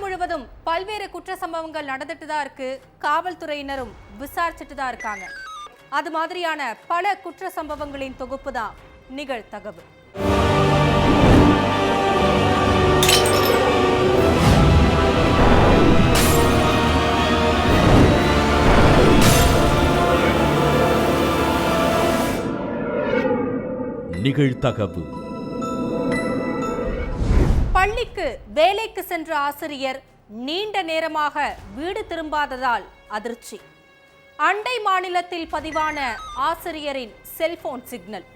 முழுவதும் பல்வேறு குற்ற சம்பவங்கள் நடந்துட்டு தான் இருக்கு. காவல்துறையினரும் விசாரிச்சுட்டு தான் இருக்காங்க. அது மாதிரியான பல குற்ற சம்பவங்களின் தொகுப்பு தான் நிகழ்தகவு. நிகழ்தகவு. பள்ளிக்கு வேலைக்கு சென்ற ஆசிரியர் நீண்ட நேரமாக வீடு திரும்பாததால் அதிர்ச்சி. அண்டை மாநிலத்தில் பதிவான ஆசிரியரின் செல்போன் சிக்னல்.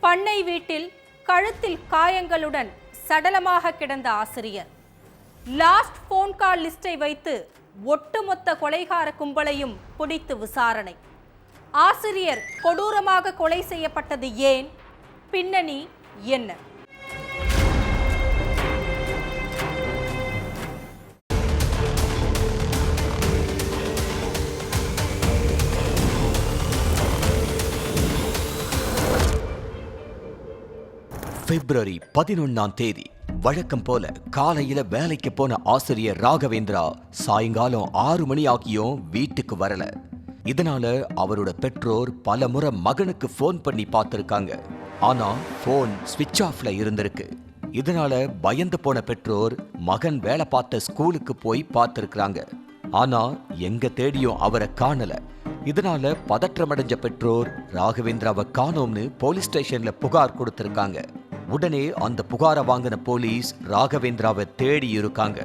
பண்ணை வீட்டில் கழுத்தில் காயங்களுடன் சடலமாக கிடந்த ஆசிரியர். லாஸ்ட் போன் கால் லிஸ்டை வைத்து ஒட்டுமொத்த கொலைகார கும்பலையும் பிடித்து விசாரணை. ஆசிரியர் கொடூரமாக கொலை செய்யப்பட்டது ஏன்? பின்னணி என்ன? பிப்ரவரி 11 வழக்கம் போல காலையில வேலைக்கு போன ஆசிரியர் ராகவேந்திரா சாயங்காலம் 6 மணி ஆகியும் வீட்டுக்கு வரல. இதனால அவரோட பெற்றோர் பல முறை மகனுக்கு போன் பண்ணி பார்த்திருக்காங்க. ஆனா போன் ஸ்விட்ச் ஆஃப்ல இருந்திருக்கு. இதனால பயந்து போன பெற்றோர் மகன் வேலை பார்த்த ஸ்கூலுக்கு போய் பார்த்திருக்காங்க. ஆனா எங்க தேடியும் அவரை காணல. இதனால பதற்றமடைஞ்ச பெற்றோர் ராகவேந்திராவை காணோம்னு போலீஸ் ஸ்டேஷன்ல புகார் கொடுத்திருக்காங்க. உடனே அந்த புகாரை வாங்கின போலீஸ் ராகவேந்திராவை தேடி இருக்காங்க.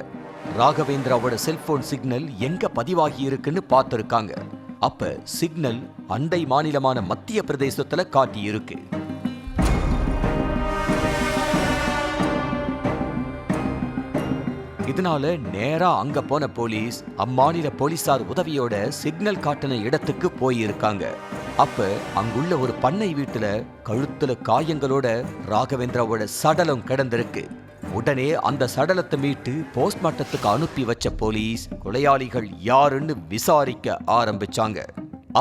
ராகவேந்திராவோட செல்போன் சிக்னல் எங்க பதிவாகி இருக்குன்னு பார்த்திருக்காங்க. அப்ப சிக்னல் அண்டை மாநிலமான மத்திய பிரதேசத்துல காட்டி இருக்கு. இதனால நேரா அங்க போன போலீஸ் அம்மாநில போலீசார் உதவியோட சிக்னல் காட்டின இடத்துக்கு போயிருக்காங்க. அப்ப அங்குள்ள ஒரு பண்ணை வீட்டுல கழுத்துல காயங்களோட ராகவேந்திராவோட சடலம் கிடந்திருக்கு. உடனே அந்த சடலத்தை மீட்டு போஸ்ட்மார்ட்டத்துக்கு அனுப்பி வச்ச போலீஸ் கொலையாளிகள் யாருன்னு விசாரிக்க ஆரம்பிச்சாங்க.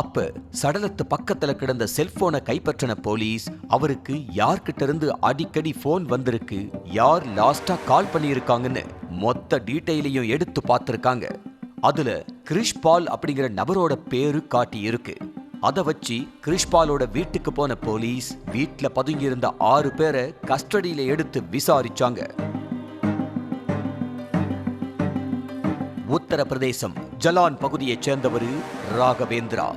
அப்ப சடலத்து பக்கத்துல கிடந்த செல்போனை கைப்பற்றின போலீஸ் அவருக்கு யார்கிட்ட இருந்து அடிக்கடி போன் வந்திருக்கு, யார் லாஸ்டா கால் பண்ணியிருக்காங்கன்னு மொத்த டீட்டெயிலையும் எடுத்து பார்த்திருக்காங்க. அதுல கிரிஷ்பால் அப்படிங்கிற நபரோட பேரு காட்டி இருக்கு. அதை வச்சு கிரிஷ்பாலோட வீட்டுக்கு போன போலீஸ் வீட்டுல பதுங்கி இருந்த 6 பேரை கஸ்டடியில எடுத்து விசாரிச்சாங்க. உத்தரப்பிரதேசம் ஜலான் பகுதியைச் சேர்ந்தவர் ராகவேந்திரா.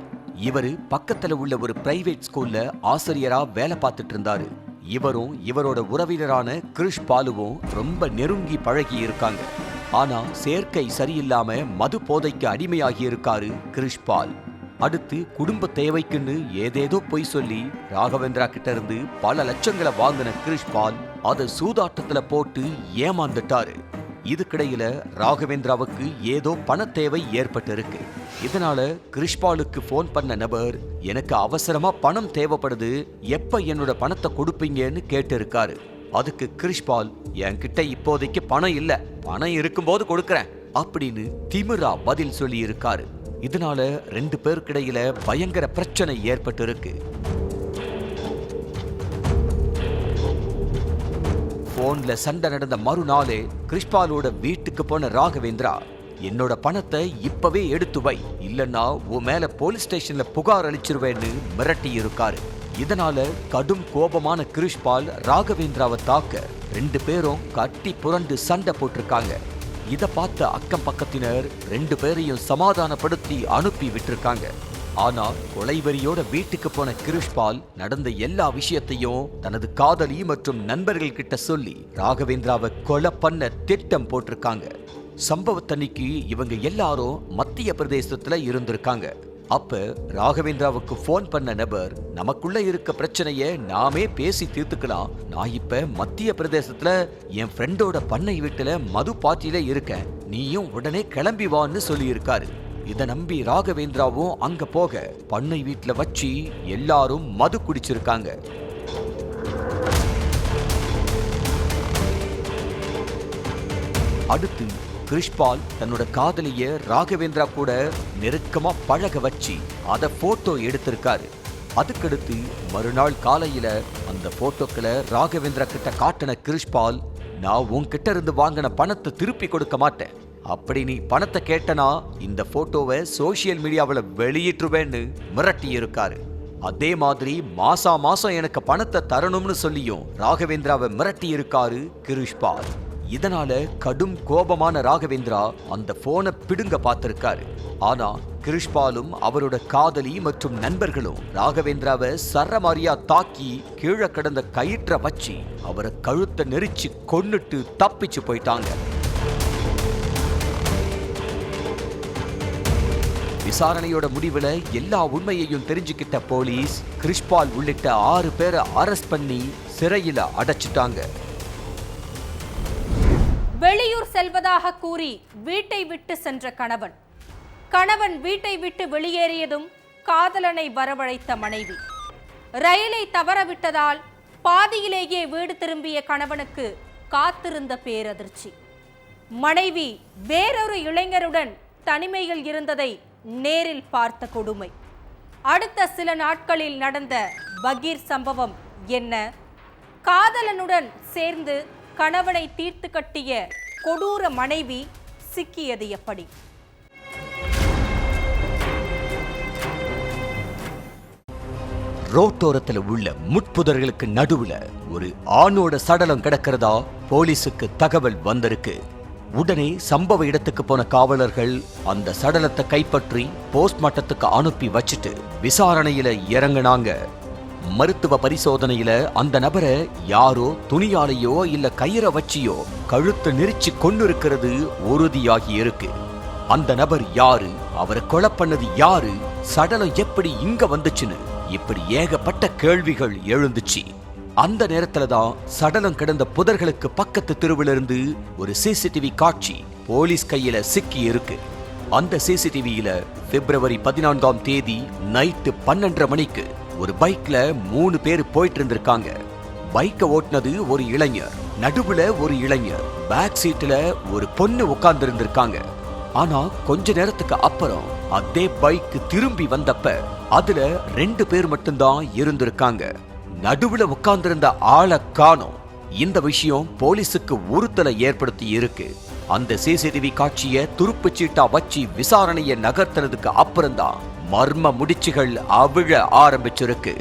இவரு பக்கத்துல உள்ள ஒரு பிரைவேட் ஸ்கூல்ல ஆசிரியரா வேலை பார்த்துட்டு இருந்தாரு. இவரும் இவரோட உறவினரான கிரிஷ்பாலுவும் ரொம்ப நெருங்கி பழகி இருக்காங்க. ஆனா சேர்க்கை சரியில்லாம மது போதைக்கு அடிமையாகி இருக்காரு கிரிஷ்பால். அடுத்து குடும்ப தேவைக்குன்னு ஏதேதோ பொய் சொல்லி ராகவேந்திரா கிட்ட இருந்து பல லட்சங்களை வாங்கின கிரிஷ்பால் அதை சூதாட்டத்துல போட்டு ஏமாந்துட்டாரு. இதுக்கிடையில ராகவேந்திராவுக்கு ஏதோ பண தேவை ஏற்பட்டு இருக்கு. இதனால கிரிஷ்பாலுக்கு போன் பண்ண நபர் எனக்கு அவசரமா பணம் தேவைப்படுது, எப்ப என்னோட பணத்தை கொடுப்பீங்கன்னு கேட்டு இருக்காரு. அதுக்கு கிரிஷ்பால் என்கிட்ட இப்போதைக்கு பணம் இல்ல, பணம் இருக்கும்போது கொடுக்கறேன் அப்படின்னு திமிரா பதில் சொல்லி இருக்காரு. இதனால 2 பேருக்கிடையில பயங்கர பிரச்சனை ஏற்பட்டு இருக்கு. போன்ல சண்டை நடந்த மறுநாளே கிரிஷ்பாலோட வீட்டுக்கு போன ராகவேந்திரா என்னோட பணத்தை இப்பவே எடுத்து வை, இல்லன்னா உன் மேல போலீஸ் ஸ்டேஷன்ல புகார் அளிச்சிருவேன்னு மிரட்டி இருக்காரு. இதனால கடும் கோபமான கிரிஷ்பால் ராகவேந்திராவை தாக்க 2 பேரும் கட்டி புரண்டு சண்டை போட்டிருக்காங்க. இதை பார்த்த அக்கம் பக்கத்தினர் 2 பேரையும் சமாதானப்படுத்தி அனுப்பி விட்டிருக்காங்க. ஆனா கொலைவெறியோட வீட்டுக்கு போன கிரிஷ்பால் நடந்த எல்லா விஷயத்தையும் தனது காதலி மற்றும் நண்பர்கள் கிட்ட சொல்லி ராகவேந்திராவை கொலை பண்ண திட்டம் போட்டிருக்காங்க. சம்பவத்தன்னைக்கு இவங்க எல்லாரும் மத்திய பிரதேசத்துல இருந்திருக்காங்க. அப்ப ராகவேந்திராவுக்கு போன் பண்ண நபர் நமக்குள்ள இருக்க பிரச்சனைய நாமே பேசி தீர்த்துக்கலாம், நான் இப்ப மத்திய பிரதேசத்துல என் ஃப்ரெண்டோட பண்ணை வீட்டுல மது பார்ட்டியில இருக்கேன், நீயும் உடனே கிளம்பி வான்னு சொல்லி இருக்காரு. இதை நம்பி ராகவேந்திராவும் அங்க போக பண்ணை வீட்டுல வச்சு எல்லாரும் மது குடிச்சிருக்காங்க. அடுத்து கிரிஷ்பால் தன்னோட காதலிய ராகவேந்திரா கூட நெருக்கமா பழக வச்சு அத போட்டோ எடுத்திருக்காரு. அதுக்கடுத்து மறுநாள் காலையில அந்த போட்டோக்களை ராகவேந்திரா கிட்ட காட்டின கிரிஷ்பால் நான் உன்கிட்ட இருந்து வாங்கின பணத்தை திருப்பி கொடுக்க மாட்டேன். அப்படி நீ பணத்தை கேட்டனா இந்த போட்டோவை சோசியல் மீடியாவில் வெளியிட்டுருவேன்னு மிரட்டி இருக்காரு. அதே மாதிரி மாசம் எனக்கு பணத்தை தரணும்னு சொல்லியும் ராகவேந்திராவை மிரட்டி இருக்காரு கிருஷ்பால். இதனால கடும் கோபமான ராகவேந்திரா அந்த போனை பிடுங்க பார்த்திருக்காரு. ஆனா கிருஷ்பாலும் அவரோட காதலி மற்றும் நண்பர்களும் ராகவேந்திராவை சரமாரியா தாக்கி கீழே கிடந்த கயிற்ற வச்சு அவரை கழுத்தை நெரிச்சு கொன்னுட்டு தப்பிச்சு போயிட்டாங்க. விசாரணையோட முடிவுல எல்லா உண்மையையும் தெரிஞ்சுக்கிட்ட போலீஸ் கிருஷ்பால் உள்ளிட்ட 6 பேரை அரெஸ்ட் பண்ணி சிறையில அடைச்சிட்டாங்க. வெளியூர் செல்வதாக கூறி வீட்டை விட்டு சென்ற கணவன் வீட்டை விட்டு வெளியேறியதும் காதலனை வரவழைத்த மனைவி, ரயிலை தவறவிட்டதால் பாதியிலேயே வீடு திரும்பிய கணவனுக்கு காத்திருந்த பேரதிர்ச்சி. மனைவி வேறொரு இளைஞருடன் தனிமையில் இருந்ததை நேரில் பார்த்த கொடுமை. அடுத்த சில நாட்களில் நடந்த பகீர் சம்பவம் என்ன? காதலனுடன் சேர்ந்து கணவனை தீர்த்து கட்டிய கொடூர மனைவி சிக்கியது எப்படி? ரோட்டோரத்துல உள்ள முட்புதர்களுக்கு நடுவுல ஒரு ஆணோட சடலம் கிடக்கிறதா போலீஸுக்கு தகவல் வந்திருக்கு. உடனே சம்பவ இடத்துக்கு போன காவலர்கள் அந்த சடலத்தை கைப்பற்றி போஸ்ட்மார்ட்டத்துக்கு அனுப்பி வச்சுட்டு விசாரணையில இறங்கினாங்க. மருத்துவ பரிசோதனையில அந்த நபரை யாரோ துணியாலையோ இல்ல கயிறை வச்சியோ கழுத்தை நெரிச்சு கொண்டு இருக்கிறது உறுதியாகி இருக்கு. அந்த நபர் யாரு, அவரை கொலை பண்ணது யாரு, சடலம் எப்படி இங்க வந்துச்சுன்னு இப்படி ஏகப்பட்ட கேள்விகள் எழுந்துச்சு. அந்த நேரத்துலதான் சடலம் கிடந்த புதர்களுக்கு பக்கத்து தெருவிலிருந்து ஒரு சிசிடிவி காட்சி போலீஸ் கையில சிக்கி இருக்கு. அந்த சிசிடிவியில பிப்ரவரி 14ஆம் தேதி நைட்டு 12:30 மணிக்கு ஒரு பைக்ல 3 பேர் போயிட்டு இருந்திருக்காங்க. பைக்கை ஓட்டுனது ஒரு இளைஞர், நடுவுல ஒரு இளைஞர், பேக் சீட்ல ஒரு பொண்ணு உட்கார்ந்து இருந்திருக்காங்க. ஆனா கொஞ்ச நேரத்துக்கு அப்புறம் அதே பைக் திரும்பி வந்தப்ப அதுல 2 பேர் மட்டும்தான் இருந்திருக்காங்க. நடுவுல உட்கார்ந்திருந்த ஆளை காணோம். இந்த விஷயம் போலீஸுக்கு உறுத்தலை ஏற்படுத்தி இருக்கு. அந்த சிசிடிவி காட்சியை துருப்புச்சீட்டா வச்சு விசாரணையை நகர்த்துறதுக்கு அப்புறம்தான் மர்ம முடிச்சுகள் அவிழ ஆரம்பிச்சிருக்கு.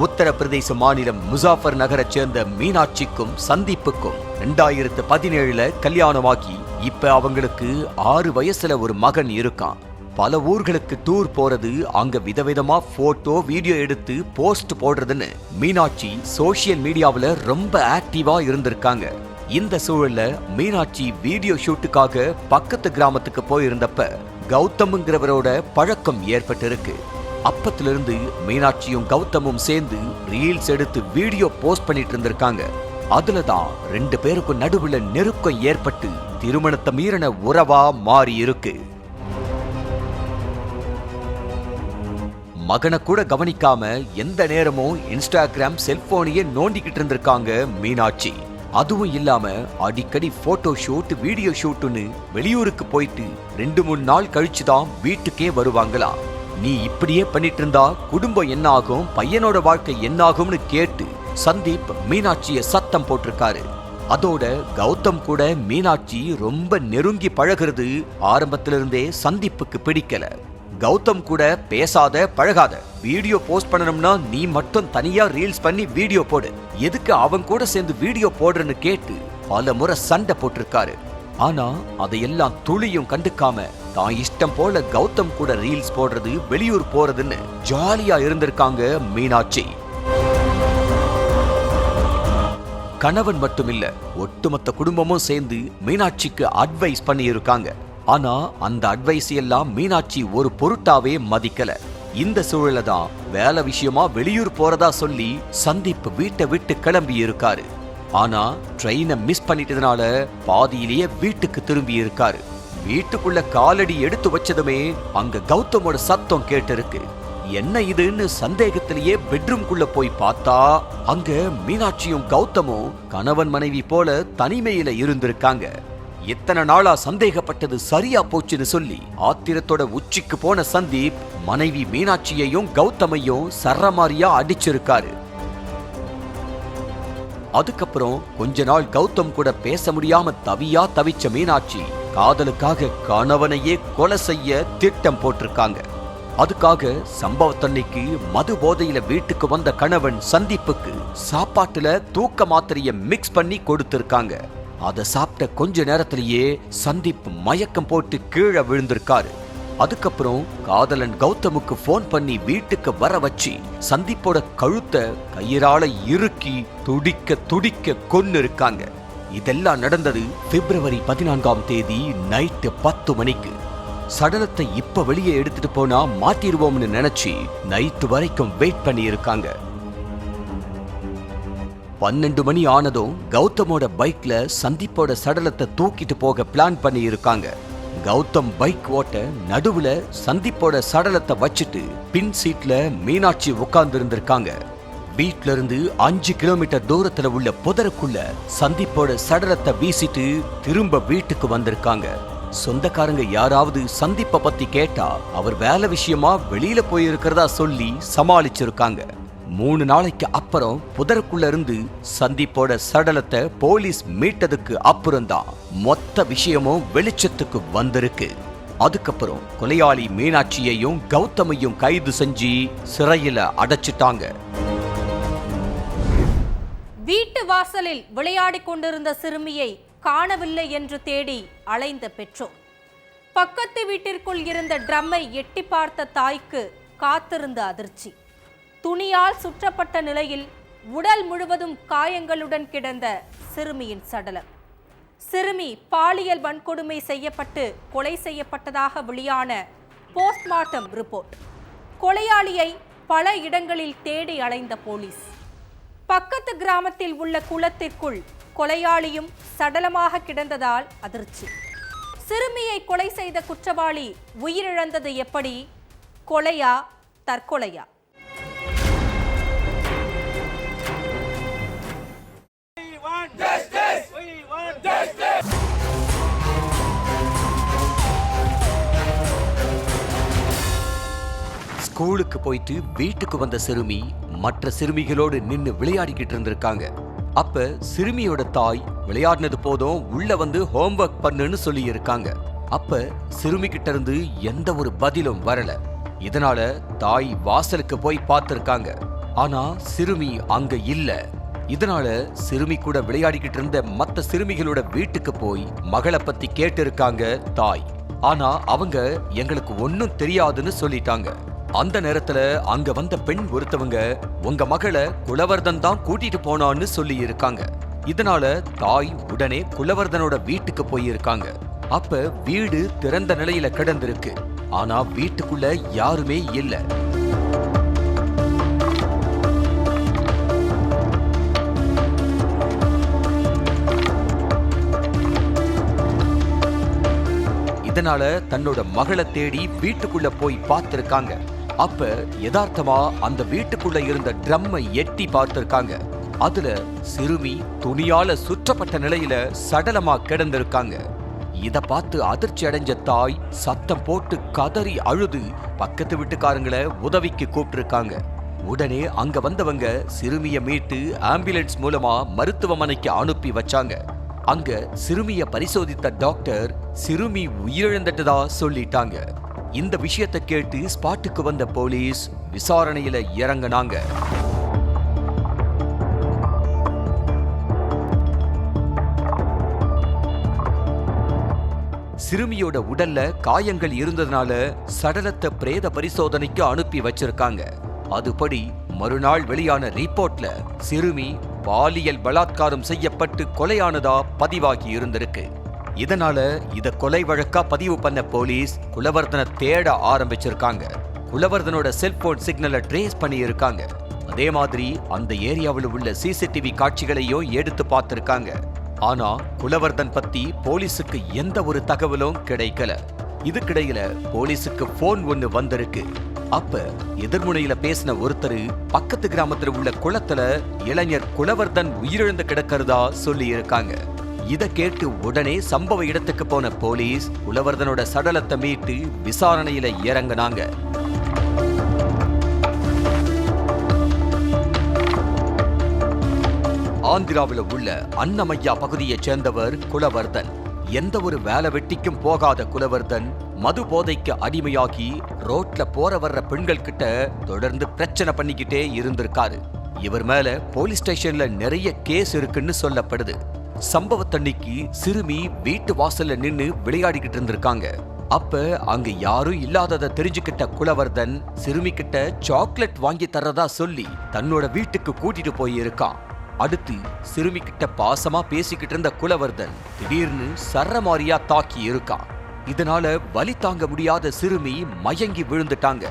உத்தரப்பிரதேச மாநிலம் முசாஃபர் நகரை சேர்ந்த மீனாட்சிக்கும் சந்தீப்புக்கும் 2017 கல்யாணமாகி இப்ப அவங்களுக்கு 6 வயசுல ஒரு மகன் இருக்கான். பல ஊர்களுக்கு டூர் போறது, அங்க விதவிதமா போட்டோ வீடியோ எடுத்து போஸ்ட் போடுறதுன்னு மீனாட்சி சோசியல் மீடியாவில் ரொம்ப ஆக்டிவா இருந்திருக்காங்க. இந்த சூழல்ல மீனாட்சி வீடியோ ஷூட்டுக்காக பக்கத்து கிராமத்துக்கு போயிருந்தப்ப கௌதம்ங்கிறவரோட பழக்கம் ஏற்பட்டிருக்கு. அப்பத்திலிருந்து மீனாட்சியும் கௌதமும் சேர்ந்து ரீல்ஸ் எடுத்து வீடியோ போஸ்ட் பண்ணிட்டு இருந்திருக்காங்க. அதுலதான் 2 பேருக்கும் நடுவுல நெருக்கம் ஏற்பட்டு திருமணத்தை மீறின உறவா மாறி இருக்கு. மகனை கூட கவனிக்காம எந்த நேரமும் இன்ஸ்டாகிராம் செல்போனையே நோண்டிக்கிட்டு இருந்திருக்காங்க மீனாட்சி. அதுவும் இல்லாம அடிக்கடி போட்டோ ஷூட் வீடியோ ஷூட்டுன்னு வெளியூருக்கு போயிட்டு 2-3 நாள் கழிச்சுதான் வீட்டுக்கே வருவாங்களாம். நீ இப்படியே பண்ணிட்டு இருந்தா குடும்பம் என்ன ஆகும், பையனோட வாழ்க்கை என்ன ஆகும்னு கேட்டு சந்தீப் மீனாட்சிய சத்தம் போட்டிருக்காரு. அதோட கௌதம் கூட மீனாட்சி ரொம்ப நெருங்கி பழகிறது ஆரம்பத்திலிருந்தே சந்தீப்புக்கு பிடிக்கல. கௌதம் கூட பேசாத பழகாத, வீடியோ போஸ்ட் பண்ணணும்னா நீ மட்டும் தனியா ரீல்ஸ் பண்ணி வீடியோ போடு, எதுக்கு அவன் கூட சேர்ந்து வீடியோ போடுறன்னு கேட்டு பல முறை சண்டை போட்டிருக்காரு. ஆனா அதையெல்லாம் துளியும் கண்டுக்காம தான் இஷ்டம் போல கௌதம் கூட ரீல்ஸ் போடுறது, வெளியூர் போறதுன்னு ஜாலியா இருந்திருக்காங்க மீனாட்சி. கணவன் மட்டும் இல்ல, ஒட்டுமொத்த குடும்பமும் சேர்ந்து மீனாட்சிக்கு அட்வைஸ் பண்ணி இருக்காங்க. ஆனா அந்த அட்வைஸ் எல்லாம் மீனாட்சி ஒரு பொருட்டாவே மதிக்கல. இந்த சூழல தான் வேலை விஷயமா வெளியூர் போறதா சொல்லி சந்தீப் வீட்டை விட்டு கிளம்பி இருக்காரு. ஆனா ட்ரெயினை மிஸ் பண்ணிட்டதுனால பாதியிலேயே வீட்டுக்கு திரும்பி இருக்காரு. வீட்டுக்குள்ள காலடி எடுத்து வச்சதுமே அங்க கௌதமோட சத்தம் கேட்டிருக்கு. என்ன இதுன்னு சந்தேகத்திலேயே பெட்ரூம்குள்ள போய் பார்த்தா அங்க மீனாட்சியும் கௌதமும் கணவன் மனைவி போல தனிமையில இருந்திருக்காங்க. எத்தனை நாளா சந்தேகப்பட்டது சரியா போச்சுன்னு சொல்லி ஆத்திரத்தோட உச்சிக்கு போன சந்தீப் மனைவி மீனாட்சியையும் கௌதமையும் சரமாரியா அடிச்சிருக்காரு. அதுக்கப்புறம் கொஞ்ச நாள் கௌதம் கூட பேச முடியாம தவிச்ச மீனாட்சி காதலுக்காக கணவனையே கொலை செய்ய திட்டம் போட்டிருக்காங்க. அதுக்காக சம்பவத்தன்னைக்கு மது போதையில வீட்டுக்கு வந்த கணவன் சந்தீப்புக்கு சாப்பாட்டுல தூக்க மாத்திரைய மிக்ஸ் பண்ணி கொடுத்திருக்காங்க. அதை சாப்பிட்ட கொஞ்ச நேரத்திலேயே சந்தீப் மயக்கம் போட்டு கீழே விழுந்திருக்காரு. அதுக்கப்புறம் காதலன் கௌதமுக்கு போன் பண்ணி வீட்டுக்கு வர வச்சு சந்தீப்போட கழுத்தை கயிறால இறுக்கி துடிக்க துடிக்க கொன்னு இருக்காங்க. இதெல்லாம் நடந்தது பிப்ரவரி 14ஆம் தேதி நைட்டு 10 மணிக்கு. சடலத்தை இப்ப வெளியே எடுத்துட்டு போனா மாத்திருவோம்னு நினைச்சு நைட்டு வரைக்கும் வெயிட் பண்ணி இருக்காங்க. 12 மணி ஆனதும் கௌதமோட பைக்ல சந்தீப்போட சடலத்தை தூக்கிட்டு போக பிளான் பண்ணி இருக்காங்க. கௌதம் பைக் ஓட்ட நடுவுல சந்தீப்போட சடலத்தை வச்சுட்டு பின் சீட்ல மீனாட்சி உட்கார்ந்து இருந்திருக்காங்க. வீட்ல இருந்து 5 கிலோமீட்டர் தூரத்துல உள்ள புதருக்குள்ள சந்தீப்போட சடலத்தை வீசிட்டு திரும்ப வீட்டுக்கு வந்திருக்காங்க. சொந்தக்காரங்க யாராவது சந்தீப்பை பத்தி கேட்டா அவர் வேலை விஷயமா வெளியில போயிருக்கிறதா சொல்லி சமாளிச்சிருக்காங்க. 3 நாளைக்கு அப்புறம் புதருக்குள்ள இருந்து சந்தீப்போட சடலத்தை போலீஸ் மீட்டதுக்கு அப்புறம்தான் மொத்த விஷயமும் வெளிச்சத்துக்கு வந்திருக்கு. அதுக்கப்புறம் கொலையாளி மீனாட்சியையும் கௌதமையும் கைது செஞ்சு சிறையில அடைச்சிட்டாங்க. வீட்டு வாசலில் விளையாடிக் கொண்டிருந்த சிறுமியை காணவில்லை என்று தேடி அலைந்த பெற்றோர், பக்கத்து வீட்டிற்குள் இருந்த ட்ரம்மை எட்டி பார்த்த தாய்க்கு காத்திருந்த அதிர்ச்சி. துணியால் சுற்றப்பட்ட நிலையில் உடல் முழுவதும் காயங்களுடன் கிடந்த சிறுமியின் சடலம். சிறுமி பாலியல் வன்கொடுமை செய்யப்பட்டு கொலை செய்யப்பட்டதாக வெளியான போஸ்ட்மார்ட்டம் ரிப்போர்ட். கொலையாளியை பல இடங்களில் தேடி அலைந்த போலீஸ். பக்கத்து கிராமத்தில் உள்ள குளத்திற்குள் கொலையாளியும் சடலமாக கிடந்ததால் அதிர்ச்சி. சிறுமியை கொலை செய்த குற்றவாளி உயிரிழந்தது எப்படி? கொலையா தற்கொலையா? ஸ்கூலுக்கு போயிட்டு வீட்டுக்கு வந்த சிறுமி மற்ற சிறுமிகளோடு நின்னு விளையாடிக்கிட்டு இருந்திருக்காங்க. அப்ப சிறுமியோட தாய் விளையாடினது போதும் உள்ள வந்து ஹோம்வொர்க் பண்ணுன்னு சொல்லி இருக்காங்க. அப்ப சிறுமி கிட்ட இருந்து எந்த ஒரு பதிலும் வரல. இதனால தாய் வாசலுக்கு போய் பார்த்திருக்காங்க. ஆனா சிறுமி அங்க இல்ல. இதனால சிறுமி கூட விளையாடிக்கிட்டு இருந்த மற்ற சிறுமிகளோட வீட்டுக்கு போய் மகளை பத்தி கேட்டு இருக்காங்க தாய். ஆனா அவங்க எங்களுக்கு ஒன்னும் தெரியாதுன்னு சொல்லிட்டாங்க. அந்த நேரத்துல அங்க வந்த பெண் ஒருத்தவங்க உங்க மகளை குலவர்தன் தான் கூட்டிட்டு போனான்னு சொல்லி இருக்காங்க. இதனால தாய் உடனே குலவர்தனோட வீட்டுக்கு போயிருக்காங்க. அப்ப வீடு திறந்த நிலையில கிடந்திருக்கு. ஆனா வீட்டுக்குள்ள யாருமே இல்ல. இதனால தன்னோட மகளை தேடி வீட்டுக்குள்ள போய் பார்த்திருக்காங்க. அப்ப யதார்த்தமா அந்த வீட்டுக்குள்ள இருந்த ட்ரம்மை எட்டி பார்த்திருக்காங்க. அதுல சிறுமி துணியால சுற்றப்பட்ட நிலையில சடலமா கிடந்திருக்காங்க. இத பார்த்து அதிர்ச்சி அடைஞ்ச தாய் சத்தம் போட்டு கதறி அழுது பக்கத்து வீட்டுக்காரங்களை உதவிக்கு கூப்பிட்டிருக்காங்க. உடனே அங்க வந்தவங்க சிறுமியை மீட்டு ஆம்புலன்ஸ் மூலமா மருத்துவமனைக்கு அனுப்பி வச்சாங்க. அங்க சிறுமிய பரிசோதித்த டாக்டர் சிறுமி உயிரிழந்துட்டதா சொல்லிட்டாங்க. இந்த விஷயத்தை கேட்டு ஸ்பாட்டுக்கு வந்த போலீஸ் விசாரணையில இறங்கினாங்க. சிறுமியோட உடல்ல காயங்கள் இருந்ததுனால சடலத்தை பிரேத பரிசோதனைக்கு அனுப்பி வச்சிருக்காங்க. அதுபடி மறுநாள் வெளியான ரிப்போர்ட்ல சிறுமி பாலியல் பலாத்காரம் செய்யப்பட்டு கொலையானதா பதிவாகி இருந்திருக்கு. இதனால இத கொலை வழக்கா பதிவு பண்ண போலீஸ் குலவர்தனை தேட ஆரம்பிச்சிருக்காங்க. குலவர்தனோட செல்போன் சிக்னலை ட்ரேஸ் பண்ணி இருக்காங்க. அதே மாதிரி அந்த ஏரியாவில் உள்ள சிசிடிவி காட்சிகளையும் எடுத்து பார்த்திருக்காங்க. ஆனா குலவர்தன் பத்தி போலீஸுக்கு எந்த ஒரு தகவலும் கிடைக்கல. இதுக்கிடையில போலீஸுக்கு போன் ஒண்ணு வந்திருக்கு. அப்ப எதிர்முனையில பேசின ஒருத்தர் பக்கத்து கிராமத்துல உள்ள குளத்துல இளைஞர் குலவர்தன் உயிரிழந்து கிடக்கிறதா சொல்லி இருக்காங்க. இத கேட்டு உடனே சம்பவ இடத்துக்கு போன போலீஸ் குலவர்தனோட சடலத்தை மீட்டு விசாரணையில இறங்கினாங்க. ஆந்திராவில் உள்ள அன்னமையா பகுதியைச் சேர்ந்தவர் குலவர்தன். எந்த ஒரு வேலை வெட்டிக்கும் போகாத குலவர்தன் மது போதைக்கு அடிமையாகி ரோட்ல போற வர்ற பெண்கள் கிட்ட தொடர்ந்து பிரச்சனை பண்ணிக்கிட்டே இருந்திருக்காரு. இவர் மேல போலீஸ் ஸ்டேஷன்ல நிறைய கேஸ் இருக்குன்னு சொல்லப்படுது. சம்பவத்தன்னைக்கு சிறுமி வீட்டு வாசல்ல நின்னு விளையாடிக்கிட்டு இருந்திருக்காங்க. அப்ப அங்க யாரும் இல்லாததை தெரிஞ்சுக்கிட்ட குலவர்தன் சிறுமி கிட்ட சாக்லேட் வாங்கி தர்றதா சொல்லி தன்னோட வீட்டுக்கு கூட்டிட்டு போயிருக்கான். அடுத்து சிறுமி கிட்ட பாசமா பேசிக்கிட்டு இருந்த குலவர்தன் திடீர்னு சரமாரியா தாக்கி இருக்கான். இதனால வலி தாங்க முடியாத சிறுமி மயங்கி விழுந்துட்டாங்க.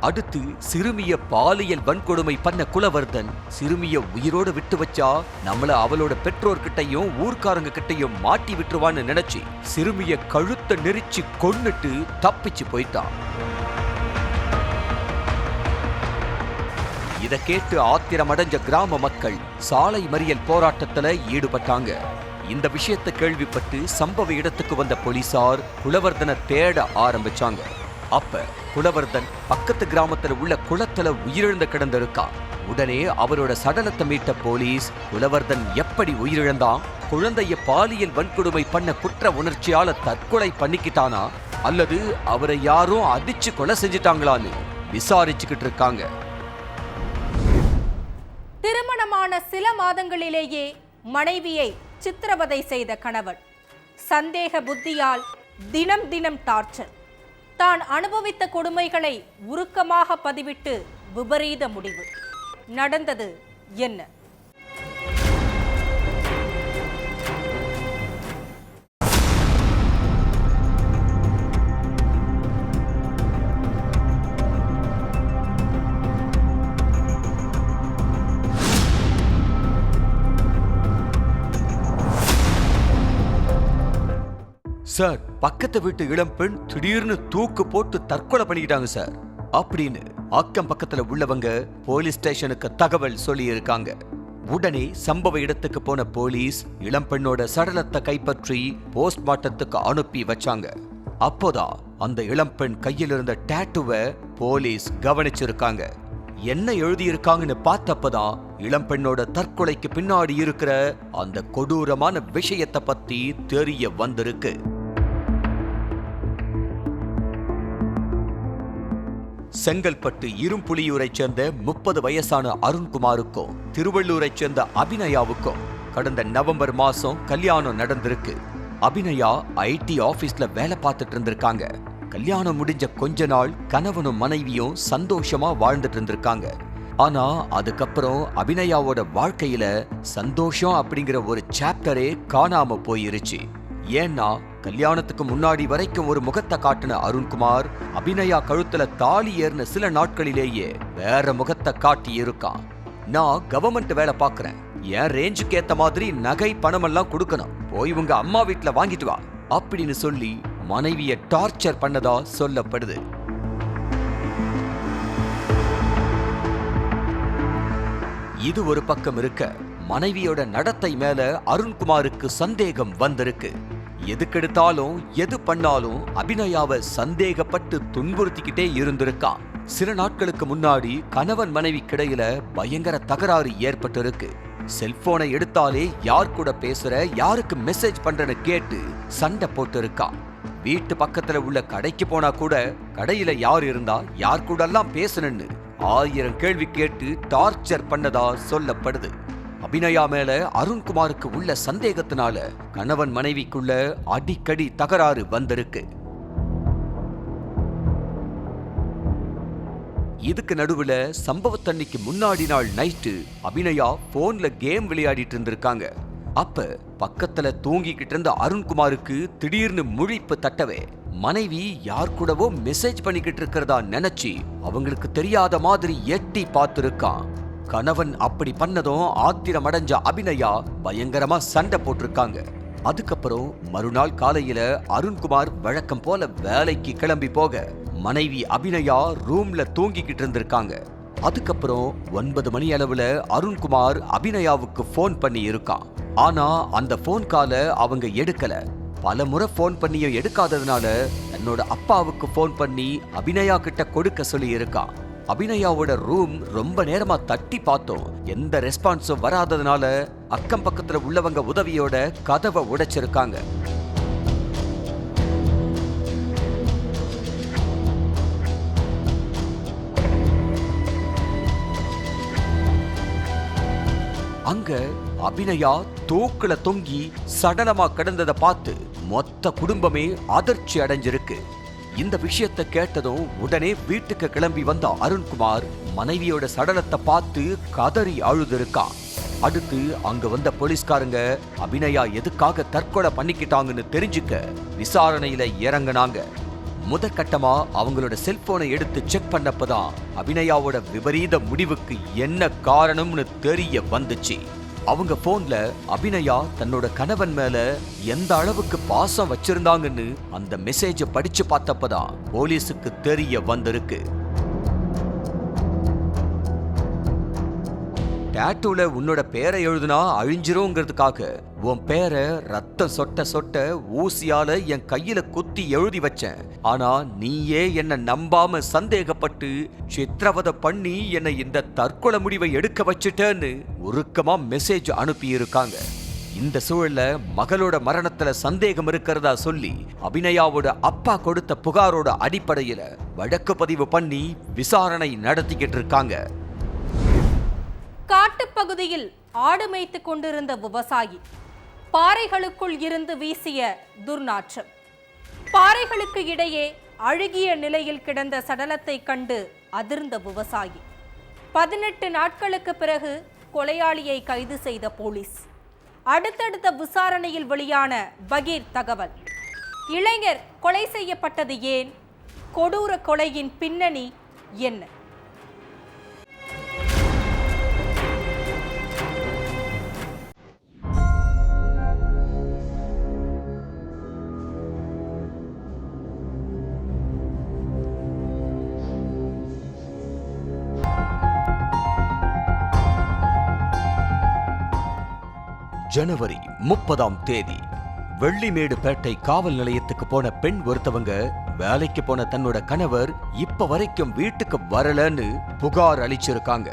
அடுத்து சிறுமிய பாலியல் வன்கொடுமை பண்ண குலவர்தன் சிறுமிய உயிரோடு விட்டு வச்சா நம்மள அவளோட பெற்றோர்கிட்டையும் ஊர்க்காரங்க கிட்டையும் மாட்டி விட்டுருவான்னு நினைச்சு சிறுமிய கழுத்தை நெரிச்சு கொன்னுட்டு தப்பிச்சு போயிட்டான். இத கேட்டு ஆத்திரமடைஞ்ச கிராம மக்கள் சாலை மறியல் போராட்டத்துல ஈடுபட்டாங்க. இந்த விஷயத்தை கேள்விப்பட்டு சம்பவ இடத்துக்கு வந்த போலீசார் குலவர்தனை தேட ஆரம்பிச்சாங்க. அப்ப குலவர்தன் பக்கத்து கிராமத்துல உள்ள குளத்துல உயிரிழந்து கிடந்திருக்கான். உடனே அவரோட சடலத்தை மீட்ட போலீஸ் குலவர்தன் எப்படி உயிரிழந்தான், குழந்தைய பாலியல் வன்கொடுமை பண்ண குற்ற உணர்ச்சியால தற்கொலை பண்ணிக்கிட்டானா அல்லது அவரை யாரும் அடிச்சு கொலை செஞ்சிட்டாங்களான்னு விசாரிச்சுக்கிட்டு இருக்காங்க. திருமணமான சில மாதங்களிலேயே மனைவியை சித்திரவதை செய்த கணவன் சந்தேக புத்தியால் தினம் தினம் டார்ச்சர். தான் அனுபவித்த கொடுமைகளை உருக்கமாக பதிவிட்டு விபரீத முடிவு. நடந்தது என்ன? சார், பக்கத்து வீட்டு இளம்பெண் திடீர்னு தூக்கு போட்டு தற்கொலை பண்ணிக்கிட்டாங்க சார் அப்படின்னு அக்கம் பக்கத்துல உள்ளவங்க போலீஸ் ஸ்டேஷனுக்கு தகவல் சொல்லி இருக்காங்க. உடனே சம்பவ இடத்துக்கு போன போலீஸ் இளம்பெண்ணோட சடலத்தை கைப்பற்றி போஸ்ட்மார்ட்டத்துக்கு அனுப்பி வச்சாங்க. அப்போதான் அந்த இளம்பெண் கையில் இருந்த டாட்டூவை போலீஸ் கவனிச்சிருக்காங்க. என்ன எழுதியிருக்காங்கன்னு பார்த்தப்பதான் இளம்பெண்ணோட தற்கொலைக்கு பின்னாடி இருக்கிற அந்த கொடூரமான விஷயத்தை பத்தி தெரிய வந்திருக்கு. செங்கல்பட்டு இரும்புலியூரை சேர்ந்த 30 வயசான அருண்குமாருக்கும் திருவள்ளூரை சேர்ந்த அபிநயாவுக்கும் கடந்த நவம்பர் மாசம் கல்யாணம் நடந்திருக்கு. அபிநயா ஐடி ஆபீஸ்ல வேலை பார்த்துட்டு இருந்திருக்காங்க. கல்யாணம் முடிஞ்ச கொஞ்ச நாள் கணவனும் மனைவியும் சந்தோஷமா வாழ்ந்துட்டு இருந்திருக்காங்க. ஆனா அதுக்கப்புறம் அபிநயாவோட வாழ்க்கையில சந்தோஷம் அப்படிங்கிற ஒரு சாப்டரே காணாம போயிருச்சு. ஏன்னா கல்யாணத்துக்கு முன்னாடி வரைக்கும் ஒரு முகத்தை காட்டின அருண்குமார் அபிநயா கழுத்துல தாலி ஏறின சில நாட்களிலேயே வேற முகத்தை காட்டி இருக்கான். நான் கவர்மெண்ட் வேலை பார்க்கறேன், என் ரேஞ்சுக்கு ஏத்த மாதிரி நகை பணம் எல்லாம் கொடுக்கணும், போய் உங்க அம்மா வீட்டுல வாங்கிட்டு வா அப்படின்னு சொல்லி மனைவியை டார்ச்சர் பண்ணதா சொல்லப்படுது. இது ஒரு பக்கம் இருக்க, மனைவியோட நடத்தை மேல அருண்குமாருக்கு சந்தேகம் வந்திருக்கு. எதுக்கெடுத்தாலும் எது பண்ணாலும் அபிநயாவை சந்தேகப்பட்டு துன்புறுத்திக்கிட்டே இருந்திருக்கான். சில நாட்களுக்கு முன்னாடி கணவன் மனைவி கிடையில பயங்கர தகராறு ஏற்பட்டிருக்கு. செல்போனை எடுத்தாலே யார் கூட பேசுற, யாருக்கு மெசேஜ் பண்றன்னு கேட்டு சண்டை போட்டு இருக்கான். வீட்டு பக்கத்துல உள்ள கடைக்கு போனா கூட கடையில யார் இருந்தா யார் கூட எல்லாம் பேசணும்னு 1000 கேள்வி கேட்டு டார்ச்சர் பண்ணதா சொல்லப்படுது. அபிநயா மேல அருண்குமாருக்கு உள்ள சந்தேகத்தினால கணவன் மனைவிக்குள்ள அடிக்கடி தகராறு வந்திருக்கு. இதுக்கு நடுவுல சம்பவத்தன்னைக்கு முன்னாடி நாள் நைட்டு அபிநயா போன்ல கேம் விளையாடிட்டு இருந்திருக்காங்க. அப்ப பக்கத்துல தூங்கிக்கிட்டு இருந்த அருண்குமாருக்கு திடீர்னு முழிப்பு தட்டவே மனைவி யார் கூடவோ மெசேஜ் பண்ணிக்கிட்டு இருக்கிறதா நினைச்சு அவங்களுக்கு தெரியாத மாதிரி எட்டி பார்த்திருக்கான். கணவன் அப்படி பண்ணதும் ஆத்திரம் அடைஞ்ச அபிநயா பயங்கரமா சண்டை போட்டிருக்காங்க. அதுக்கப்புறம் மறுநாள் காலையில அருண்குமார் வழக்கம் போல வேலைக்கு கிளம்பி போக மனைவி அபிநயா ரூம்ல தூங்கிக்கிட்டு இருந்திருக்காங்க. அதுக்கப்புறம் 9 மணி அளவுல அருண்குமார் அபிநயாவுக்கு போன் பண்ணி இருக்கான். ஆனா அந்த போன் காலை அவங்க எடுக்கல. பல முறை போன் பண்ணியும் எடுக்காததுனால தன்னோட அப்பாவுக்கு போன் பண்ணி அபிநயா கிட்ட கொடுக்க சொல்லி இருக்கான். அபிநயாவோட ரூம் ரொம்ப நேரமா தட்டி பார்த்தோம், எந்த ரெஸ்பான்ஸும் வராததுனால அக்கம் பக்கத்துல உள்ளவங்க உதவியோட கதவை உடைச்சிருக்காங்க. அங்க அபிநயா தூக்குல தொங்கி சடலமா கிடந்ததை பார்த்து மொத்த குடும்பமே அதிர்ச்சி அடைஞ்சிருக்கு. இந்த விஷயத்தை கேட்டதும் உடனே வீட்டுக்கு கிளம்பி வந்த அருண்குமார் மனைவியோட சடலத்தை பார்த்து கதறி அழுதுருக்கான். அடுத்து அங்க வந்த போலீஸ்காரங்க அபிநயா எதுக்காக தற்கொலை பண்ணிக்கிட்டாங்கன்னு தெரிஞ்சுக்க விசாரணையில இறங்குனாங்க. முதற்கட்டமா அவங்களோட செல்போனை எடுத்து செக் பண்ணப்பதான் அபிநயாவோட விபரீத முடிவுக்கு என்ன காரணம்னு தெரிய வந்துச்சு. அவங்க போன்ல அபிநயா தன்னோட கணவன் மேல எந்த அளவுக்கு பாசம் வச்சிருந்தாங்கன்னு அந்த மெசேஜை படிச்சு பார்த்தப்பதான் போலீஸுக்கு தெரிய வந்திருக்கு. டாட்டூல உன்னோட பேரை எழுதுனா அழிஞ்சிருங்கிறதுக்காக உன் பேரை ரத்தம் சொட்ட சொட்ட ஊசியால என் கையில குத்தி எழுதி வச்சேன். ஆனா நீயே என்ன நம்பாம சந்தேகப்பட்டு சித்திரவதை பண்ணி என்னை இந்த தற்கொலை முடிவை எடுக்க வச்சுட்டேன்னு உருக்கமா மெசேஜ் அனுப்பி இருக்காங்க. இந்த சூழல்ல மகளோட மரணத்துல சந்தேகம் இருக்கிறதா சொல்லி அபிநயாவோட அப்பா கொடுத்த புகாரோட அடிப்படையில வழக்கு பதிவு பண்ணி விசாரணை நடத்திக்கிட்டு இருக்காங்க. காட்டுப்பகுதியில் ஆடு மேய்த்து கொண்டிருந்த விவசாயி பாறைகளுக்குள் இருந்து வீசிய துர்நாற்றம். பாறைகளுக்கு இடையே அழுகிய நிலையில் கிடந்த சடலத்தை கண்டு அதிர்ந்த விவசாயி. 18 நாட்களுக்கு பிறகு கொலையாளியை கைது செய்த போலீஸ். அடுத்தடுத்த விசாரணையில் வெளியான பகீர் தகவல். இளைஞர் கொலை செய்யப்பட்டது ஏன்? கொடூர கொலையின் பின்னணி என்ன? ஜனவரி 30ஆம் தேதி வெள்ளிமேடுபேட்டை காவல் நிலையத்துக்கு போன பெண் ஒருத்தவங்க வேலைக்கு போன தன்னோட கணவர் இப்ப வரைக்கும் வீட்டுக்கு வரலன்னு புகார் அளிச்சிருக்காங்க.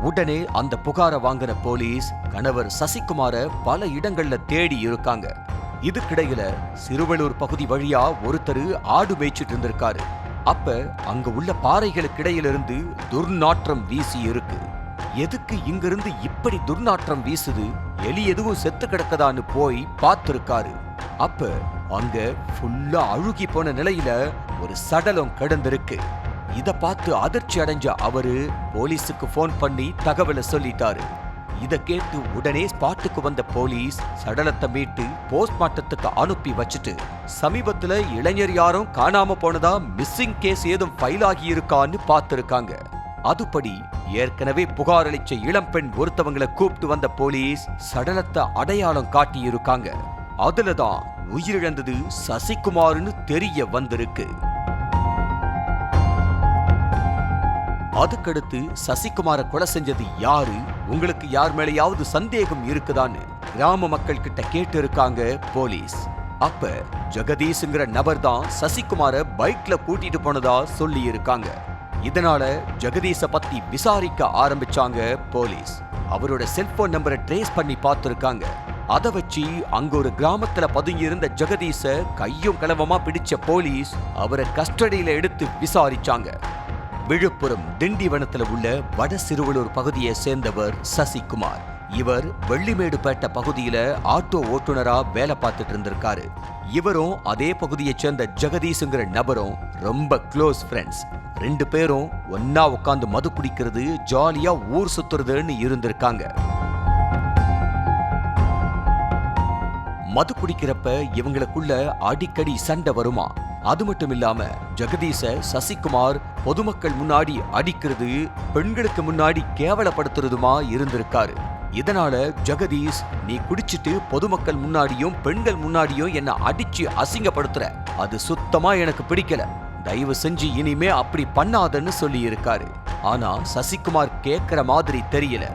உடனே அந்த புகாரை வாங்கின போலீஸ் கணவர் சசிகுமார பல இடங்கள்ல தேடி இருக்காங்க. இதுக்கிடையில சிறுவலூர் பகுதி வழியா ஒருத்தர் ஆடு மேய்ச்சிட்டு இருந்திருக்காரு. அப்ப அங்க உள்ள பாறைகளுக்கிடையிலிருந்து துர்நாற்றம் வீசி இருக்கு. எதுக்கு இங்கிருந்து இப்படி துர்நாற்றம் வீசுது, எலி எதுவும் செத்து கிடக்கதான்னு போய் பார்த்திருக்காரு. அப்ப அங்க ஃபுல்லா அழுகி போன நிலையில ஒரு சடலம் கிடந்திருக்கு. இத பார்த்து அதிர்ச்சி அடைஞ்ச அவரு போலீஸுக்கு போன் பண்ணி தகவலை சொல்லிட்டாரு. இத கேட்டு உடனே ஸ்பாட்டுக்கு வந்த போலீஸ் சடலத்தை மீட்டு போஸ்ட்மார்ட்டத்துக்கு அனுப்பி வச்சுட்டு சமீபத்துல இளைஞர் யாரும் காணாம போனதா மிஸ்ஸிங் கேஸ் ஏதும் ஃபைல் ஆகி இருக்கான்னு பார்த்திருக்காங்க. அதுபடி ஏற்கனவே புகார் அளிச்ச இளம்பெண் ஒருத்தவங்களை கூப்பிட்டு வந்த போலீஸ் சடலத்தை அடையாளம் காட்டி இருக்காங்க. அதுலதான் உயிரிழந்தது சசிகுமார்னு தெரிய வந்திருக்கு. அதுக்கடுத்து சசிகுமார கொலை செஞ்சது யாரு, உங்களுக்கு யார் மேலேயாவது சந்தேகம் இருக்குதான்னு கிராம மக்கள் கிட்ட கேட்டு இருக்காங்க போலீஸ். அப்ப ஜெகதீஷ்ங்கிற நபர் தான் சசிகுமார பைக்ல கூட்டிட்டு போனதா சொல்லி இருக்காங்க. இதனால ஜெகதீஷ பத்தி விசாரிக்க ஆரம்பிச்சாங்க போலீஸ். அவரோட செல்போன் நம்பரை ட்ரேஸ் பண்ணி பார்த்திருக்காங்க. அதை வச்சு அங்க ஒரு கிராமத்துல பதுங்கி இருந்த ஜெகதீஷ கையும் களவமா பிடிச்ச போலீஸ் அவரை கஸ்டடியில எடுத்து விசாரிச்சாங்க. விழுப்புரம் திண்டிவனத்துல உள்ள வட சிறுவலூர் பகுதியை சேர்ந்தவர் சசிகுமார். இவர் வெள்ளிமேடுபேட்டை பகுதியில ஆட்டோ ஓட்டுநரா வேலை பார்த்துட்டு இருந்திருக்காரு. இவரும் அதே பகுதியைச் சேர்ந்த ஜெகதீஷ்ங்கிற நபரும் ரொம்ப க்ளோஸ் ஃப்ரெண்ட்ஸ். 2 பேரும் ஒன்னா உட்காந்து மது குடிக்கிறது, ஜாலியா ஊர் சுத்துறதுன்னு இருந்திருக்காங்க. மது குடிக்கிறப்ப இவங்களுக்குள்ள அடிக்கடி சண்டை வருமா. அது மட்டும் இல்லாம ஜெகதீஷ சசிகுமார் பொதுமக்கள் முன்னாடி அடிக்கிறது, பெண்களுக்கு முன்னாடி கேவலப்படுத்துறதுமா இருந்திருக்காரு. இதனால ஜெகதீஷ், நீ குடிச்சிட்டு பொதுமக்கள் முன்னாடியும் பெண்கள் முன்னாடியும் என்ன அடிச்சு அசிங்கப்படுத்துற, அது சுத்தமா எனக்கு பிடிக்கல, தயவு செஞ்சு இனிமே அப்படி பண்ணாதன்னு சொல்லி இருக்காரு. ஆனா சசிகுமார் கேட்கிற மாதிரி தெரியல.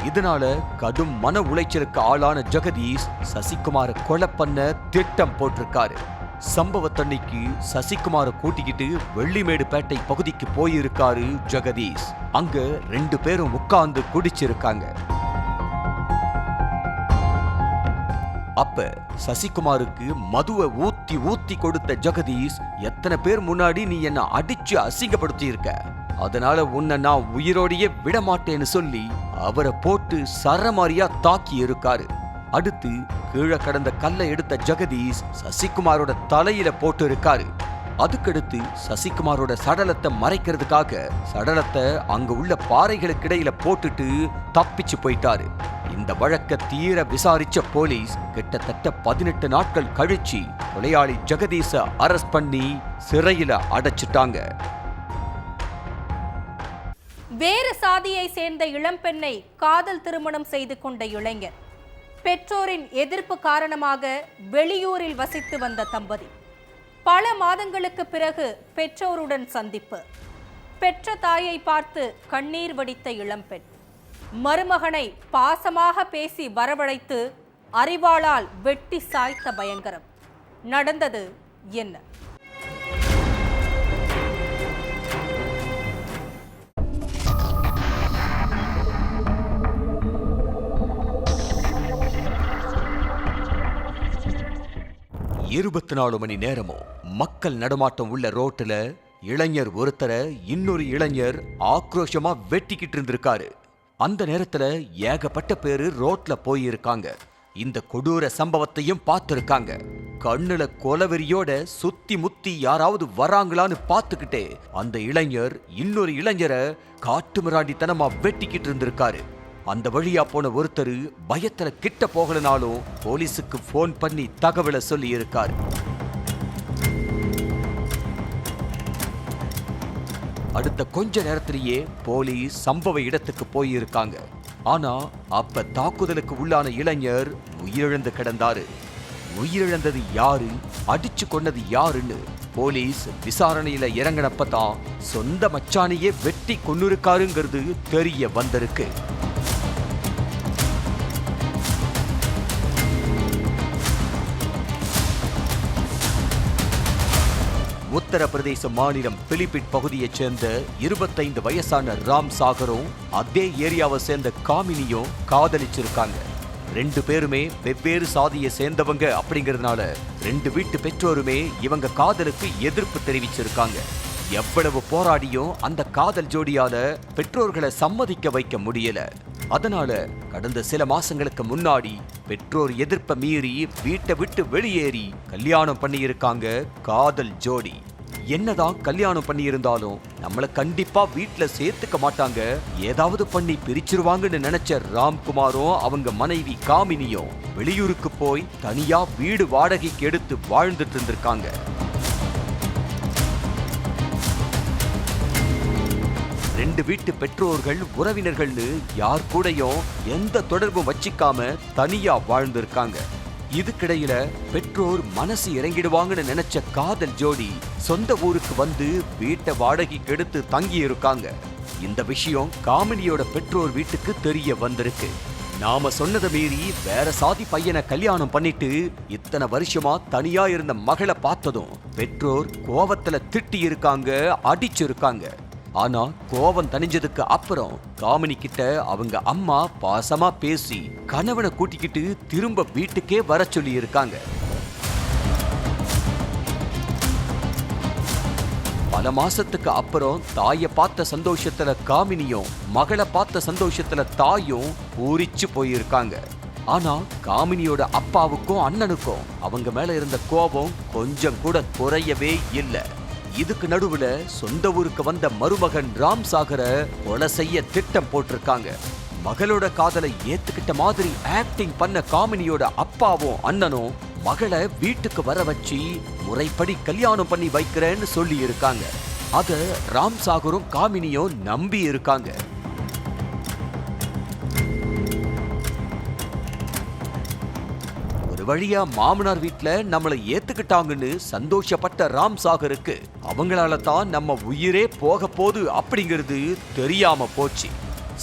இதனால கடும் மன உளைச்சலுக்கு ஆளான ஜெகதீஷ் சசிகுமார கொலை பண்ண திட்டம் போட்டிருக்காரு. சம்பவத்தன்னைக்கு சசிகுமாரை கூட்டிக்கிட்டு வெள்ளிமேடுபேட்டை பகுதிக்கு போயிருக்காரு ஜெகதீஷ். அங்க 2 பேரும் உட்கார்ந்து குடிச்சிருக்காங்க. அப்ப சசிகுமாருக்கு மதுவை ஊத்தி ஊத்தி கொடுத்த ஜெகதீஷ், எத்தனை பேர் முன்னாடி நீ என்ன அடிச்சு அசிங்கப்படுத்தி இருக்க, அதனால உன்னை நான் உயிரோடையே விடமாட்டேன்னு சொல்லி அவரை போட்டு சரமாரியா தாக்கி இருக்காரு. அடுத்து கீழே கடந்த கல்லை எடுத்த ஜெகதீஷ் சசிகுமாரோட தலையில போட்டு இருக்காரு. அதுக்கடுத்து சசிகுமாரோட சடலத்தை மறைக்கிறதுக்காக சடலத்தை அங்க உள்ள பாறைகளுக்கு இடையில போட்டுட்டு தப்பிச்சு போயிட்டாரு. இந்த வழக்க தீர விசாரிச்ச போலீஸ் கிட்டத்தட்ட 18 நாட்கள் கழிச்சு கொலையாளி ஜெகதீஷ அரெஸ்ட் பண்ணி சிறையில அடைச்சிட்டாங்க. வேறு சாதியை சேர்ந்த இளம்பெண்ணை காதல் திருமணம் செய்து கொண்ட இளைஞர், பெற்றோரின் எதிர்ப்பு காரணமாக வெளியூரில் வசித்து வந்த தம்பதி, பல மாதங்களுக்கு பிறகு பெற்றோருடன் சந்திப்பு. பெற்ற தாயை பார்த்து கண்ணீர் வடித்த இளம்பெண், மருமகனை பாசமாக பேசி வரவழைத்து அரிவாளால் வெட்டி சாய்த்த பயங்கரம். நடந்தது என்ன? இருபத்தி 4 மணி நேரமும் மக்கள் நடமாட்டம் உள்ள ரோட்டுல இளைஞர் ஒருத்தரை இன்னொரு இளைஞர் ஆக்ரோஷமா வெட்டிக்கிட்டு இருந்திருக்காரு. அந்த நேரத்துல ஏகப்பட்ட பேரு ரோட்ல போயிருக்காங்க. இந்த கொடூர சம்பவத்தையும் பார்த்திருக்காங்க. கண்ணுல கொலவெறியோட சுத்தி முத்தி யாராவது வராங்களான்னு பார்த்துக்கிட்டே அந்த இளைஞர் இன்னொரு இளைஞரை காட்டு மிராண்டித்தனமா வெட்டிக்கிட்டு இருந்திருக்காரு. அந்த வழியா போன ஒருத்தர் பயத்துல கிட்ட போகலனாலும் போலீஸுக்கு போன் பண்ணி தகவலை சொல்லி இருக்காரு. அடுத்த கொஞ்ச நேரத்திலேயே போலீஸ் சம்பவ இடத்துக்கு போயிருக்காங்க. ஆனா அப்ப தாக்குதலுக்கு உள்ளான இளைஞர் உயிரிழந்து கிடந்தாரு. உயிரிழந்தது யாரு, அடிச்சு கொண்டது யாருன்னு போலீஸ் விசாரணையில இறங்கினப்பதான் சொந்த மச்சானையே வெட்டி கொன்னிருக்காருங்கிறது தெரிய வந்திருக்கு. உத்தரப்பிரதேச மாநிலம் பிலிபிட் பகுதியைச் சேர்ந்த 25 வயசான ராம் சாகரும் அதே ஏரியாவை சேர்ந்த காமினியும் காதலிச்சிருக்காங்க. 2 பேருமே வெவ்வேறு சாதியை சேர்ந்தவங்க அப்படிங்கிறதுனால 2 வீட்டு பெற்றோருமே இவங்க காதலுக்கு எதிர்ப்பு தெரிவிச்சிருக்காங்க. எவ்வளவு போராடியும் அந்த காதல் ஜோடியால பெற்றோர்களை சம்மதிக்க வைக்க முடியல. அதனால கடந்த சில மாசங்களுக்கு முன்னாடி பெற்றோர் எதிர்ப்பை மீறி வீட்டை விட்டு வெளியேறி கல்யாணம் பண்ணியிருக்காங்க காதல் ஜோடி. என்னதான் கல்யாணம் பண்ணி இருந்தாலும் நம்மளை கண்டிப்பா வீட்டுல சேர்த்துக்க மாட்டாங்க, ஏதாவது பண்ணி பிரிச்சிருவாங்கன்னு நினைச்ச ராம்குமாரும் அவங்க மனைவி காமினியும் வெளியூருக்கு போய் தனியா வீடு வாடகைக்கு எடுத்து வாழ்ந்துட்டு இருந்திருக்காங்க. ரெண்டு வீட்டு பெற்றோர்கள் உறவினர்கள்னு யார் கூடயும் எந்த தொடர்பும் வச்சிக்காம தனியா வாழ்ந்திருக்காங்க. இதுக்கிடையில பெற்றோர் மனசு இறங்கிடுவாங்கன்னு நினைச்ச காதல் ஜோடி சொந்த ஊருக்கு வந்து வீட்டை வாடகைக்கு எடுத்து தங்கி இருக்காங்க. இந்த விஷயம் காமினியோட பெற்றோர் வீட்டுக்கு தெரிய வந்திருக்கு. நாம சொன்னதை மீறி வேற சாதி பையனை கல்யாணம் பண்ணிட்டு இத்தனை வருஷமா தனியா இருந்த மகளை பார்த்ததும் பெற்றோர் கோவத்துல திட்டி இருக்காங்க, அடிச்சிருக்காங்க. ஆனா கோவம் தணிஞ்சதுக்கு அப்புறம் காமினி கிட்ட அவங்க அம்மா பாசமா பேசி கணவனை கூட்டிக்கிட்டு திரும்ப வீட்டுக்கே வர சொல்லி இருக்காங்க. பல மாசத்துக்கு அப்புறம் தாயை பார்த்த சந்தோஷத்துல காமினியும் மகளை பார்த்த சந்தோஷத்துல தாயும் பூரிச்சு போயிருக்காங்க. ஆனா காமினியோட அப்பாவுக்கும் அண்ணனுக்கும் அவங்க மேல இருந்த கோபம் கொஞ்சம் கூட குறையவே இல்லை. இதுக்கு நடுவுல சொந்த ஊருக்கு வந்த மருமகன் ராம் சாகரை கொலை செய்ய திட்டம் போட்டிருக்காங்க. மகளோட காதலை ஏத்துக்கிட்ட மாதிரி ஆக்டிங் பண்ண காமினியோட அப்பாவும் அண்ணனும் மகளை வீட்டுக்கு வர வச்சு முறைப்படி கல்யாணம் பண்ணி வைக்கிறேன்னு சொல்லி இருக்காங்க. அத ராம் சாகரும் காமினியும் நம்பி இருக்காங்க. வழியா மாமனார் வீட்டுல நம்மளை ஏத்துக்கிட்டாங்கன்னு சந்தோஷப்பட்ட ராம் சாகருக்கு அவங்களால தான் நம்ம உயிரே போக போது அப்படிங்கிறது தெரியாம போச்சு.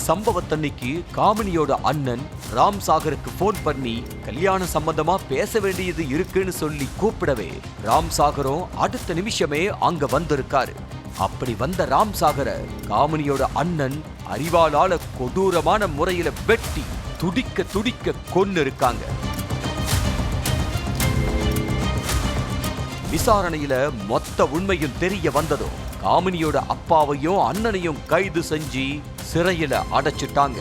சம்பவத்தன்னைக்கு காமினியோட அண்ணன் ராம்சாகருக்கு போன் பண்ணி கல்யாண சம்பந்தமா பேச வேண்டியது இருக்குன்னு சொல்லி கூப்பிடவே ராம்சாகரும் அடுத்த நிமிஷமே அங்க வந்திருக்காரு. அப்படி வந்த ராம்சாகர காமினியோட அண்ணன் அறிவாளால கொடூரமான முறையில வெட்டி துடிக்க துடிக்க கொன்னு இருக்காங்க. விசாரணையில மொத்த உண்மையும் தெரிய வந்ததும் காமினியோட அப்பாவையும் அண்ணனையும் கைது செஞ்சு சிறையில அடைச்சிட்டாங்க.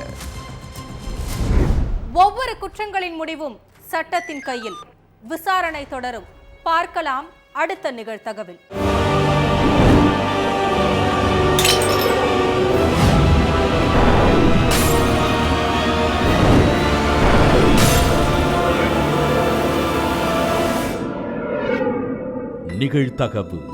ஒவ்வொரு குற்றங்களின் முடிவும் சட்டத்தின் கையில். விசாரணை தொடரும். பார்க்கலாம் அடுத்த நிகழ்தகவில். நிகழ்தகவு.